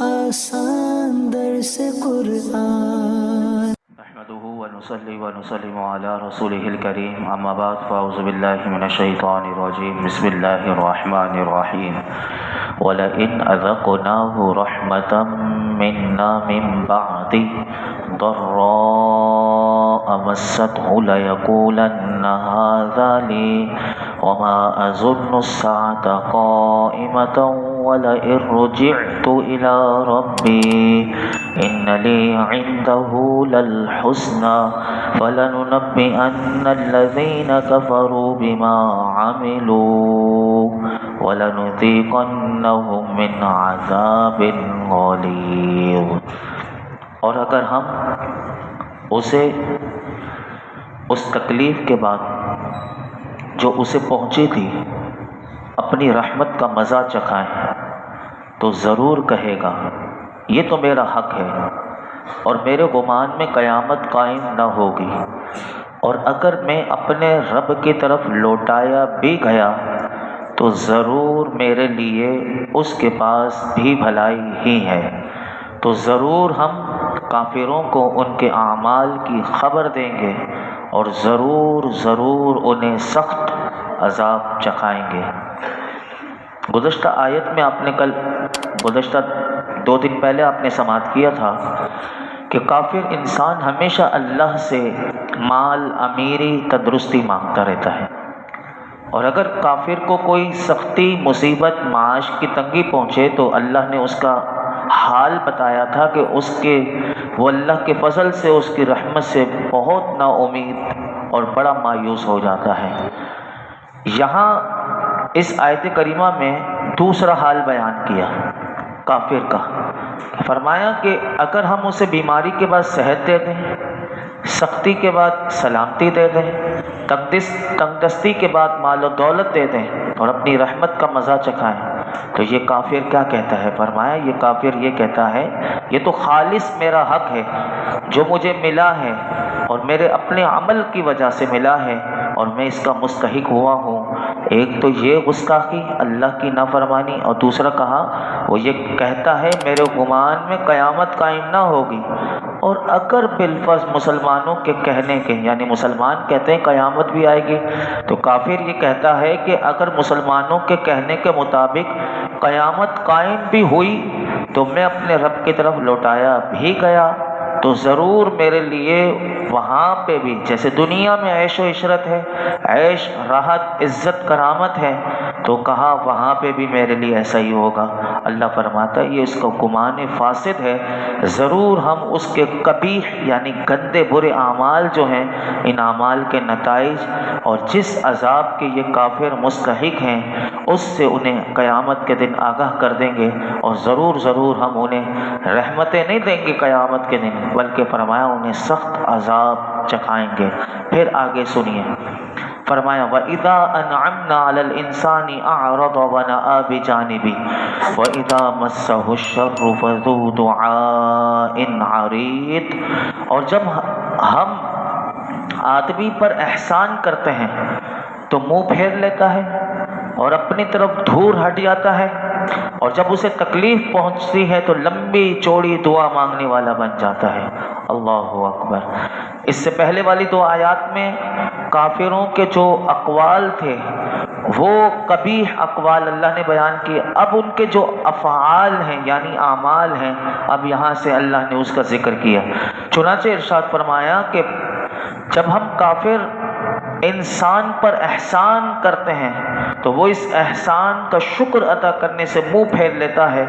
آسان درس قرآن نحمده ونصلي ونسلم على رسوله الكريم اما بعد فاعوذ بالله من الشيطان الرجيم بسم الله الرحمن الرحيم ولئن أذقناه رحمة منا من بعد ضراء مسته ليقولن هذا لي وما أظن الساعة قائمة ولئن رجعت إلى ربي إن لي عنده للحسنى فلننبئن الذين كفروا بما عملوا وَلَنُذِيقَنَّهُم مِّنْ عَذَابٍ غَلِيظٍ۔ اور اگر ہم اسے اس تکلیف کے بعد جو اسے پہنچی تھی اپنی رحمت کا مزہ چکھائیں تو ضرور کہے گا یہ تو میرا حق ہے اور میرے گمان میں قیامت قائم نہ ہوگی، اور اگر میں اپنے رب کی طرف لوٹایا بھی گیا تو ضرور میرے لیے اس کے پاس بھی بھلائی ہی ہے۔ تو ضرور ہم کافروں کو ان کے اعمال کی خبر دیں گے اور ضرور انہیں سخت عذاب چکھائیں گے۔ گزشتہ آیت میں آپ نے گزشتہ 2 دن پہلے آپ نے سماعت کیا تھا کہ کافر انسان ہمیشہ اللہ سے مال، امیری، تندرستی مانگتا رہتا ہے، اور اگر کافر کو کوئی سختی، مصیبت، معاش کی تنگی پہنچے تو اللہ نے اس کا حال بتایا تھا کہ وہ اللہ کے فضل سے، اس کی رحمت سے بہت نا امید اور بڑا مایوس ہو جاتا ہے۔ یہاں اس آیت کریمہ میں دوسرا حال بیان کیا کافر کا، فرمایا کہ اگر ہم اسے بیماری کے بعد صحت دے دیں، سختی کے بعد سلامتی دے دیں، تنگ دستی کے بعد مال و دولت دے دیں اور اپنی رحمت کا مزہ چکھائیں تو یہ کافر کیا کہتا ہے؟ فرمایا یہ کافر یہ کہتا ہے یہ تو خالص میرا حق ہے جو مجھے ملا ہے اور میرے اپنے عمل کی وجہ سے ملا ہے اور میں اس کا مستحق ہوا ہوں۔ ایک تو یہ گستاخی، اللہ کی نافرمانی، اور دوسرا کہا وہ یہ کہتا ہے میرے گمان میں قیامت قائم نہ ہوگی، اور اگر بالفرض مسلمانوں کے کہنے کے، یعنی مسلمان کہتے ہیں قیامت بھی آئے گی، تو کافر یہ کہتا ہے کہ اگر مسلمانوں کے کہنے کے مطابق قیامت قائم بھی ہوئی تو میں اپنے رب کی طرف لوٹایا بھی گیا تو ضرور میرے لیے وہاں پہ بھی جیسے دنیا میں عیش و عشرت ہے، عیش، راحت، عزت، کرامت ہے، تو کہا وہاں پہ بھی میرے لیے ایسا ہی ہوگا۔ اللہ فرماتا ہے یہ اس کا گمان فاسد ہے، ضرور ہم اس کے قبیح یعنی گندے برے اعمال جو ہیں، ان اعمال کے نتائج اور جس عذاب کے یہ کافر مستحق ہیں اس سے انہیں قیامت کے دن آگاہ کر دیں گے، اور ضرور ہم انہیں رحمتیں نہیں دیں گے قیامت کے دن، بلکہ فرمایا انہیں سخت عذاب چکھائیں گے۔ پھر آگے سنیے، فرمایا وَإِذَا أَنْعَمْنَا عَلَى الْإِنسَانِ أَعْرَضَ وَنَأَىٰ بِجَانِبِهِ وَإِذَا مَسَّهُ الشَّرُّ فَذُو دُعَاءٍ عَرِيضٍ۔ اور جب ہم آدمی پر احسان کرتے ہیں تو منہ پھیر لیتا ہے اور اپنی طرف دور ہٹ جاتا ہے، اور جب اسے تکلیف پہنچتی ہے تو لمبی چوڑی دعا مانگنے والا بن جاتا ہے۔ اللہ اکبر۔ اس سے پہلے والی 2 آیات میں کافروں کے جو اقوال تھے وہ قبیح اقوال اللہ نے بیان کیے، اب ان کے جو افعال ہیں یعنی اعمال ہیں، اب یہاں سے اللہ نے اس کا ذکر کیا۔ چنانچہ ارشاد فرمایا کہ جب ہم کافر انسان پر احسان کرتے ہیں تو وہ اس احسان کا شکر ادا کرنے سے منہ پھیر لیتا ہے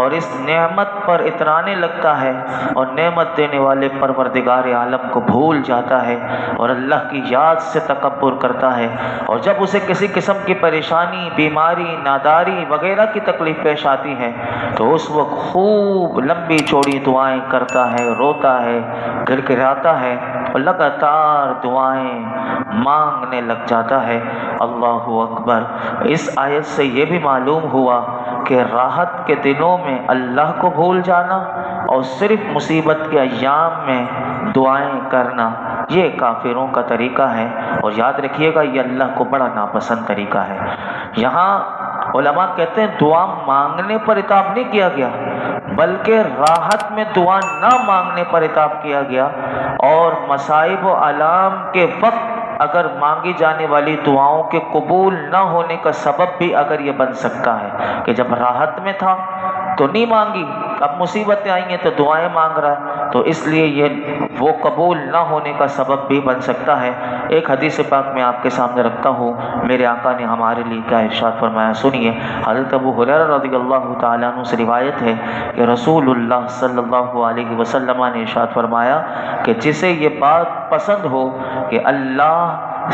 اور اس نعمت پر اترانے لگتا ہے اور نعمت دینے والے پروردگار عالم کو بھول جاتا ہے اور اللہ کی یاد سے تکبر کرتا ہے، اور جب اسے کسی قسم کی پریشانی، بیماری، ناداری وغیرہ کی تکلیف پیش آتی ہے تو اس وقت خوب لمبی چوڑی دعائیں کرتا ہے، روتا ہے، گڑ گڑاتا ہے اور لگاتار دعائیں مانگنے لگ جاتا ہے۔ اللہ اکبر۔ اس آیت سے یہ بھی معلوم ہوا کہ راحت کے دنوں میں اللہ کو بھول جانا اور صرف مصیبت کے ایام میں دعائیں کرنا یہ کافروں کا طریقہ ہے، اور یاد رکھیے گا یہ اللہ کو بڑا ناپسند طریقہ ہے۔ یہاں علماء کہتے ہیں دعا مانگنے پر عتاب نہیں کیا گیا، بلکہ راحت میں دعا نہ مانگنے پر عتاب کیا گیا، اور مصائب و آلام کے وقت اگر مانگی جانے والی دعاؤں کے قبول نہ ہونے کا سبب بھی اگر یہ بن سکتا ہے کہ جب راحت میں تھا تو نہیں مانگی، اب مصیبتیں آئی ہیں تو دعائیں مانگ رہا ہے، تو اس لیے یہ وہ قبول نہ ہونے کا سبب بھی بن سکتا ہے۔ ایک حدیث پاک میں آپ کے سامنے رکھتا ہوں، میرے آقا نے ہمارے لیے کیا ارشاد فرمایا، سنیے۔ حضرت ابو ہریرہ رضی اللہ تعالیٰ عنہ سے روایت ہے کہ رسول اللہ صلی اللہ علیہ وسلم نے ارشاد فرمایا کہ جسے یہ بات پسند ہو کہ اللہ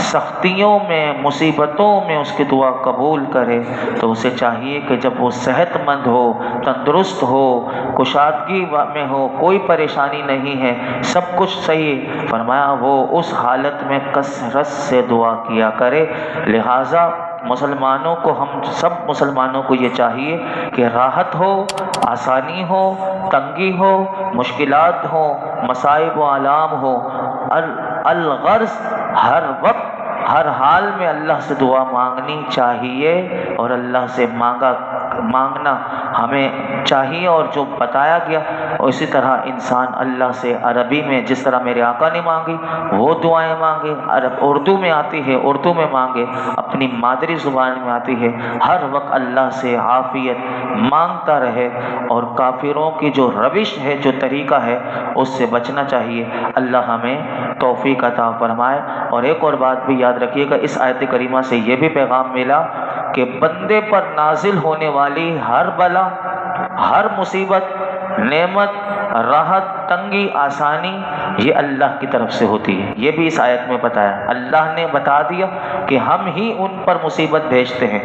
سختیوں میں، مصیبتوں میں اس کی دعا قبول کرے، تو اسے چاہیے کہ جب وہ صحت مند ہو، تندرست ہو، کشادگی میں ہو، کوئی پریشانی نہیں ہے، سب کچھ صحیح، فرمایا وہ اس حالت میں کثرت سے دعا کیا کرے۔ لہٰذا مسلمانوں کو، ہم سب مسلمانوں کو یہ چاہیے کہ راحت ہو، آسانی ہو، تنگی ہو، مشکلات ہو، مصائب و آلام ہو، الغرض ہر وقت ہر حال میں اللہ سے دعا مانگنی چاہیے، اور اللہ سے مانگنا ہمیں چاہیے، اور جو بتایا گیا اسی طرح انسان اللہ سے عربی میں جس طرح میرے آقا نے مانگی وہ دعائیں مانگے، اردو میں آتی ہے اردو میں مانگے، اپنی مادری زبان میں آتی ہے، ہر وقت اللہ سے عافیت مانگتا رہے، اور کافروں کی جو روش ہے، جو طریقہ ہے، اس سے بچنا چاہیے۔ اللہ ہمیں توفیق عطا فرمائے۔ اور ایک اور بات بھی یاد رکھیے گا، اس آیت کریمہ سے یہ بھی پیغام ملا کہ بندے پر نازل ہونے والی ہر بلا، ہر مصیبت، نعمت، راحت، تنگی، آسانی، یہ اللہ کی طرف سے ہوتی ہے۔ یہ بھی اس آیت میں بتایا، اللہ نے بتا دیا کہ ہم ہی ان پر مصیبت بھیجتے ہیں۔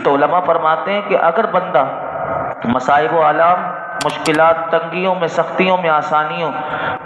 تو علماء فرماتے ہیں کہ اگر بندہ مصائب و آلام، مشکلات، تنگیوں میں، سختیوں میں، آسانیوں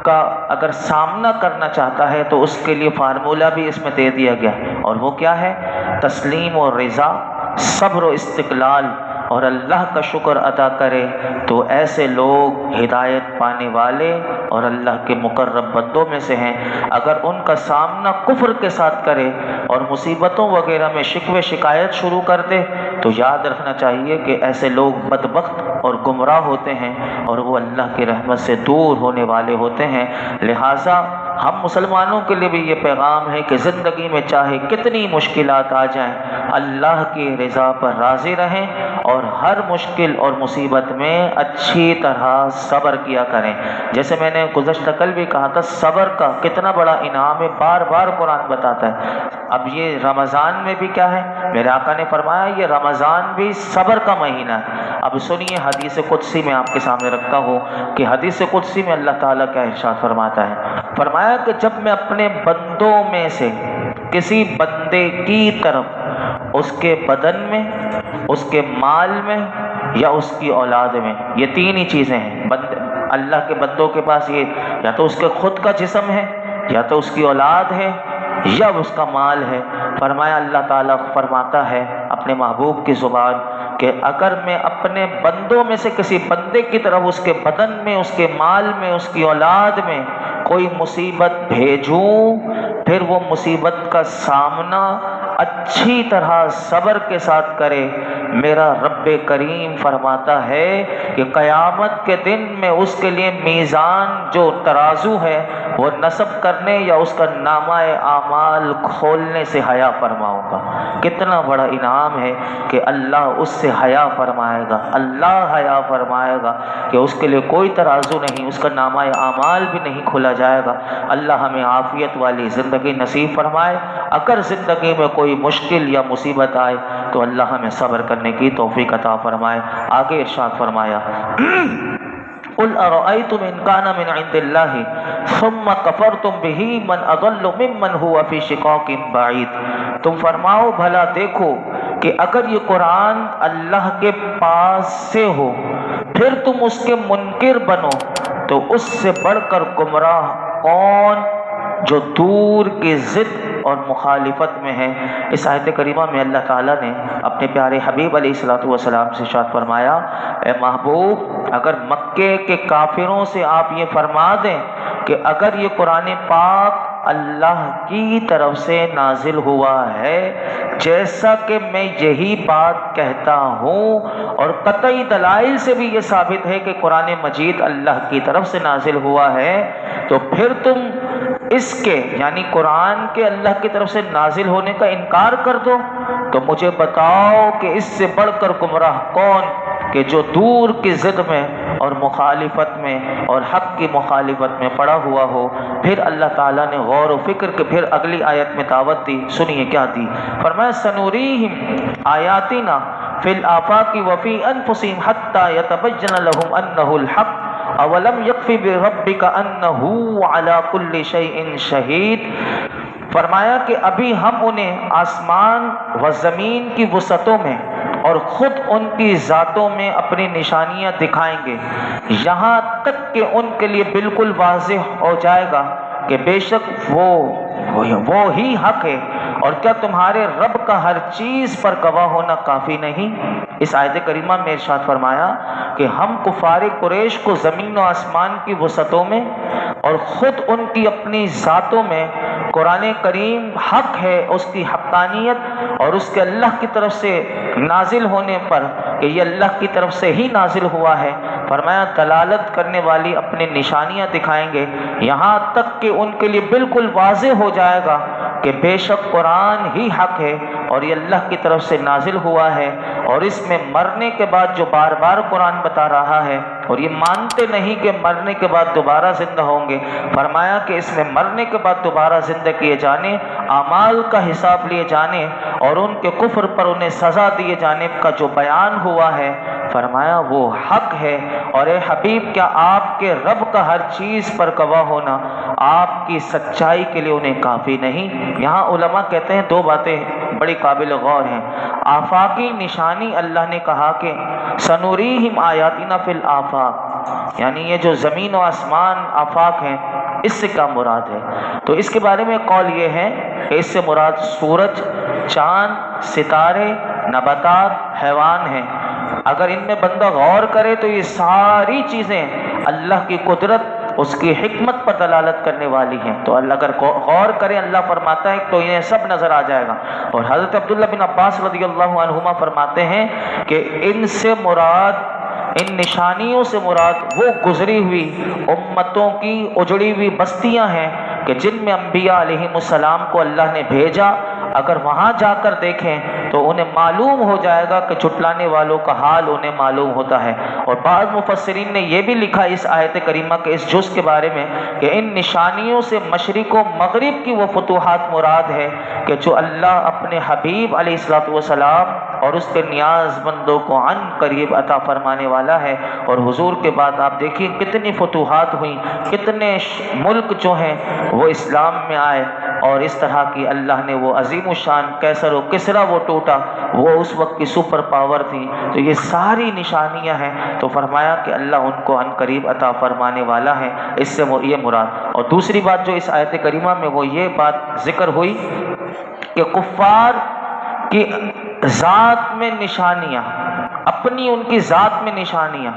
کا اگر سامنا کرنا چاہتا ہے تو اس کے لیے فارمولہ بھی اس میں دے دیا گیا، اور وہ کیا ہے؟ تسلیم و رضا، صبر و استقلال، اور اللہ کا شکر ادا کرے، تو ایسے لوگ ہدایت پانے والے اور اللہ کے مقرب بندوں میں سے ہیں۔ اگر ان کا سامنا کفر کے ساتھ کرے اور مصیبتوں وغیرہ میں شکوے شکایت شروع کر دے، تو یاد رکھنا چاہیے کہ ایسے لوگ بدبخت اور گمراہ ہوتے ہیں، اور وہ اللہ کی رحمت سے دور ہونے والے ہوتے ہیں۔ لہٰذا ہم مسلمانوں کے لیے بھی یہ پیغام ہے کہ زندگی میں چاہے کتنی مشکلات آ جائیں، اللہ کی رضا پر راضی رہیں، اور ہر مشکل اور مصیبت میں اچھی طرح صبر کیا کریں۔ جیسے میں نے گزشتہ کل بھی کہا تھا، صبر کا کتنا بڑا انعام ہے، بار بار قرآن بتاتا ہے۔ اب یہ رمضان میں بھی کیا ہے؟ میرے آقا نے فرمایا یہ رمضان بھی صبر کا مہینہ ہے۔ اب سنیے، حدیث قدسی میں آپ کے سامنے رکھتا ہوں کہ حدیث قدسی میں اللہ تعالیٰ کا ارشاد فرماتا ہے، فرمایا کہ جب میں اپنے بندوں میں سے کسی بندے کی طرف اس کے بدن میں، اس کے مال میں، یا اس کی اولاد میں، یہ تین ہی چیزیں ہیں، اللہ کے بندوں کے پاس یہ یا تو اس کے خود کا جسم ہے، یا تو اس کی اولاد ہے، یا اس کا مال ہے۔ فرمایا اللہ تعالیٰ فرماتا ہے اپنے محبوب کی زبان کہ اگر میں اپنے بندوں میں سے کسی بندے کی طرف اس کے بدن میں، اس کے مال میں، اس کی اولاد میں کوئی مصیبت بھیجوں، پھر وہ مصیبت کا سامنا اچھی طرح صبر کے ساتھ کرے، میرا رب کریم فرماتا ہے کہ قیامت کے دن میں اس کے لیے میزان جو ترازو ہے وہ نصب کرنے یا اس کا نامہ اعمال کھولنے سے حیا فرماؤں گا۔ کتنا بڑا انعام ہے کہ اللہ اس سے حیا فرمائے گا، اللہ حیا فرمائے گا کہ اس کے لیے کوئی ترازو نہیں، اس کا نامہ اعمال بھی نہیں کھولا جائے گا۔ اللہ ہمیں عافیت والی زندگی نصیب فرمائے۔ اگر زندگی میں کوئی مشکل یا مصیبت آئے تو اللہ ہمیں صبر کرنے کی توفیق عطا فرمائے۔ آگے ارشاد فرمایا، قل ارأيتم ان كان من عند الله ثم كفرتم به من اضل ممن هو في شقاق بعيد۔ تم فرماؤ بھلا دیکھو کہ اگر یہ قرآن اللہ کے پاس سے ہو پھر تم اس کے منکر بنو تو اس سے بڑھ کر گمراہ کون جو دور کی ضد اور مخالفت میں ہے۔ اس آیت کریمہ میں اللہ تعالیٰ نے اپنے پیارے حبیب علیہ الصلوۃ والسلام سے ارشاد فرمایا، اے محبوب اگر مکے کے کافروں سے آپ یہ فرما دیں کہ اگر یہ قرآن پاک اللہ کی طرف سے نازل ہوا ہے، جیسا کہ میں یہی بات کہتا ہوں، اور قطعی دلائل سے بھی یہ ثابت ہے کہ قرآن مجید اللہ کی طرف سے نازل ہوا ہے، تو پھر تم اس کے یعنی قرآن کے اللہ کی طرف سے نازل ہونے کا انکار کر دو، تو مجھے بتاؤ کہ اس سے بڑھ کر گمراہ کون کہ جو دور کی ضد میں اور مخالفت میں اور حق کی مخالفت میں پڑا ہوا ہو۔ پھر اللہ تعالیٰ نے غور و فکر کے پھر اگلی آیت میں دعوت دی، سنیے کیا دی، فرمایا سنوریہم آیاتنا فی الآفاق وفی انفسہم حتی یتبین لہم انہ الحق اولم یکفی بربک انہ علی کل شیء شہید۔ فرمایا کہ ابھی ہم انہیں آسمان و زمین کی وسعتوں میں اور خود ان کی ذاتوں میں اپنی نشانیاں دکھائیں گے، یہاں تک کہ ان کے لیے بالکل واضح ہو جائے گا کہ بے شک وہ ہی حق ہے، اور کیا تمہارے رب کا ہر چیز پر گواہ ہونا کافی نہیں؟ اس آیت کریمہ میں ارشاد فرمایا کہ ہم کفار قریش کو زمین و آسمان کی وسعتوں میں اور خود ان کی اپنی ذاتوں میں قرآن کریم حق ہے، اس کی حقانیت اور اس کے اللہ کی طرف سے نازل ہونے پر کہ یہ اللہ کی طرف سے ہی نازل ہوا ہے، فرمایا دلالت کرنے والی اپنی نشانیاں دکھائیں گے، یہاں تک کہ ان کے لیے بالکل واضح ہو جائے گا کہ بے شک قرآن ہی حق ہے اور یہ اللہ کی طرف سے نازل ہوا ہے، اور اس میں مرنے کے بعد جو بار بار قرآن بتا رہا ہے، اور یہ مانتے نہیں کہ مرنے کے بعد دوبارہ زندہ ہوں گے، فرمایا کہ اس میں مرنے کے بعد دوبارہ زندہ کیے جانے، اعمال کا حساب لیے جانے اور ان کے کفر پر انہیں سزا دیے جانے کا جو بیان ہوا ہے، فرمایا وہ حق ہے۔ اور اے حبیب کیا آپ کے رب کا ہر چیز پر گواہ ہونا آپ کی سچائی کے لیے انہیں کافی نہیں؟ یہاں علماء کہتے ہیں دو باتیں بڑی قابل غور ہیں۔ آفاقی نشانی اللہ نے کہا کہ سنوریہم آیاتنا فی الآفاق، یعنی یہ جو زمین و آسمان آفاق ہیں اس سے کیا مراد ہے؟ تو اس کے بارے میں قول یہ ہے کہ اس سے مراد سورج، چاند، ستارے، نباتات، حیوان ہیں۔ اگر ان میں بندہ غور کرے تو یہ ساری چیزیں اللہ کی قدرت، اس کی حکمت پر دلالت کرنے والی ہیں، تو اللہ اگر غور کریں اللہ فرماتا ہے تو انہیں سب نظر آ جائے گا۔ اور حضرت عبداللہ بن عباس رضی اللہ عنہما فرماتے ہیں کہ ان سے مراد، ان نشانیوں سے مراد وہ گزری ہوئی امتوں کی اجڑی ہوئی بستیاں ہیں کہ جن میں انبیاء علیہم السلام کو اللہ نے بھیجا، اگر وہاں جا کر دیکھیں تو انہیں معلوم ہو جائے گا کہ جھٹلانے والوں کا حال انہیں معلوم ہوتا ہے۔ اور بعض مفسرین نے یہ بھی لکھا اس آیت کریمہ کے اس جز کے بارے میں کہ ان نشانیوں سے مشرق و مغرب کی وہ فتوحات مراد ہے کہ جو اللہ اپنے حبیب علیہ الصلوۃ والسلام اور اس کے نیاز مندوں کو عن قریب عطا فرمانے والا ہے۔ اور حضور کے بعد آپ دیکھیے کتنی فتوحات ہوئیں، کتنے ملک جو ہیں وہ اسلام میں آئے، اور اس طرح کی اللہ نے وہ عظیم الشان کیسر و کسریٰ وہ ٹوٹا، وہ اس وقت کی سپر پاور تھی۔ تو یہ ساری نشانیاں ہیں، تو فرمایا کہ اللہ ان کو عن قریب عطا فرمانے والا ہے، اس سے یہ مراد۔ اور دوسری بات جو اس آیت کریمہ میں وہ یہ بات ذکر ہوئی کہ کفار کی ذات میں نشانیاں، اپنی ان کی ذات میں نشانیاں،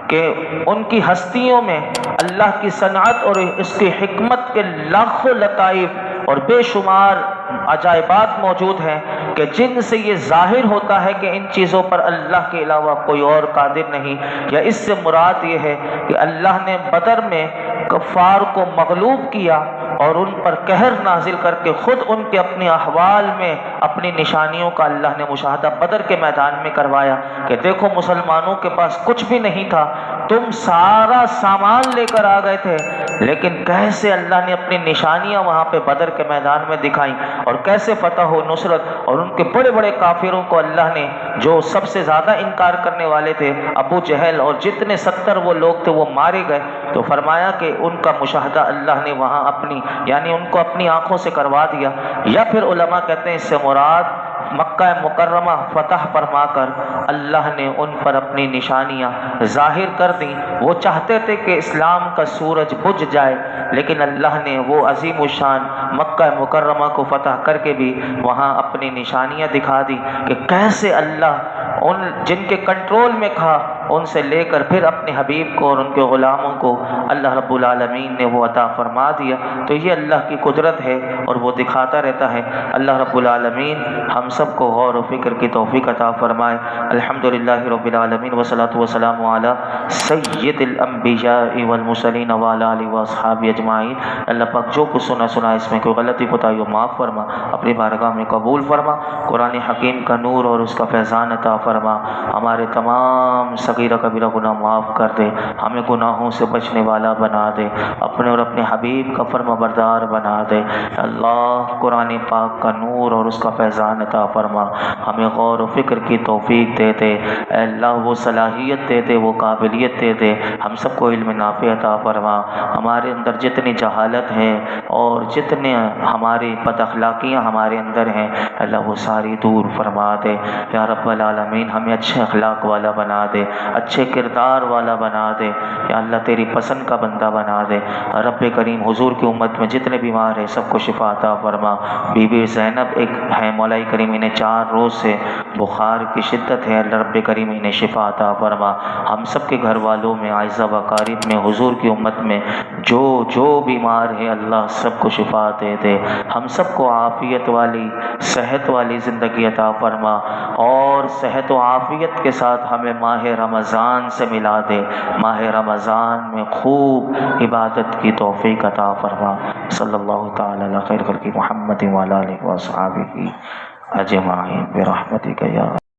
کہ ان کی ہستیوں میں اللہ کی صنعت اور اس کی حکمت کے لاکھوں لطائف اور بے شمار عجائبات موجود ہیں کہ جن سے یہ ظاہر ہوتا ہے کہ ان چیزوں پر اللہ کے علاوہ کوئی اور قادر نہیں۔ یا اس سے مراد یہ ہے کہ اللہ نے بدر میں کفار کو مغلوب کیا اور ان پر قہر نازل کر کے خود ان کے اپنے احوال میں اپنی نشانیوں کا اللہ نے مشاہدہ بدر کے میدان میں کروایا کہ دیکھو مسلمانوں کے پاس کچھ بھی نہیں تھا، تم سارا سامان لے کر آ گئے تھے، لیکن کیسے اللہ نے اپنی نشانیاں وہاں پہ بدر کے میدان میں دکھائیں، اور کیسے فتح و نصرت، اور ان کے بڑے بڑے کافروں کو اللہ نے جو سب سے زیادہ انکار کرنے والے تھے ابو جہل اور جتنے 70 وہ لوگ تھے وہ مارے گئے۔ تو فرمایا کہ ان کا مشاہدہ اللہ نے وہاں اپنی یعنی ان کو اپنی آنکھوں سے کروا دیا۔ یا پھر علماء کہتے ہیں اس سے مراد مکہ مکرمہ فتح فرما کر اللہ نے ان پر اپنی نشانیاں ظاہر کر دیں۔ وہ چاہتے تھے کہ اسلام کا سورج بجھ جائے، لیکن اللہ نے وہ عظیم الشان مکہ مکرمہ کو فتح کر کے بھی وہاں اپنی نشانیاں دکھا دی کہ کیسے اللہ ان جن کے کنٹرول میں تھا ان سے لے کر پھر اپنے حبیب کو اور ان کے غلاموں کو اللہ رب العالمین نے وہ عطا فرما دیا۔ تو یہ اللہ کی قدرت ہے اور وہ دکھاتا رہتا ہے۔ اللہ رب العالمین ہم سب کو غور و فکر کی توفیق عطا فرمائے۔ الحمدللہ رب العالمین والصلاۃ والسلام علی سید الانبیاء والمرسلین وعلی آلہ واصحابہ اجمعین۔ اللہ پاک جو کچھ سنا اس میں کوئی غلطی کوتاہی ہو معاف فرما، اپنی بارگاہ میں قبول فرما، قرآن حکیم کا نور اور اس کا فیضان عطا فرما، ہمارے تمام صغیرہ کبیرہ گناہ معاف کر دے، ہمیں گناہوں سے بچنے والا بنا دے، اپنے اور اپنے حبیب کا فرما بردار بنا دے۔ اللہ قرآن پاک کا نور اور اس کا فیضان عطا فرما، ہمیں غور و فکر کی توفیق دے دے، اے اللہ وہ صلاحیت دے دے، وہ قابلیت دے دے، ہم سب کو علم نافع عطا فرما۔ ہمارے اندر جتنی جہالت ہے اور جتنے ہماری بد اخلاقیاں ہمارے اندر ہیں اللہ وہ ساری دور فرما دے یا رب العالمین۔ ہمیں اچھے اخلاق والا بنا دے، اچھے کردار والا بنا دے یا اللہ، تیری پسند کا بندہ بنا دے۔ رب کریم حضور کی امت میں جتنے بیمار ہیں سب کو شفا عطا فرما۔ بی بی زینب ایک ہے، مولا کریم انہیں 4 روز سے بخار کی شدت ہے، اللہ رب کریم انہیں شفا عطا فرما۔ ہم سب کے گھر والوں میں، اعزہ و اقارب میں، حضور کی امت میں جو بیمار ہے اللہ سب کو شفا دے دے، ہم سب کو عافیت والی صحت والی زندگی عطا فرما، اور صحت و عافیت کے ساتھ ہمیں ماہ رمضان سے ملا دے، ماہ رمضان میں خوب عبادت کی توفیق عطا فرما۔ صلی اللہ تعالی علی خیر خلق محمد وعلی آلہ وصحبہ اجمعین برحمتک یا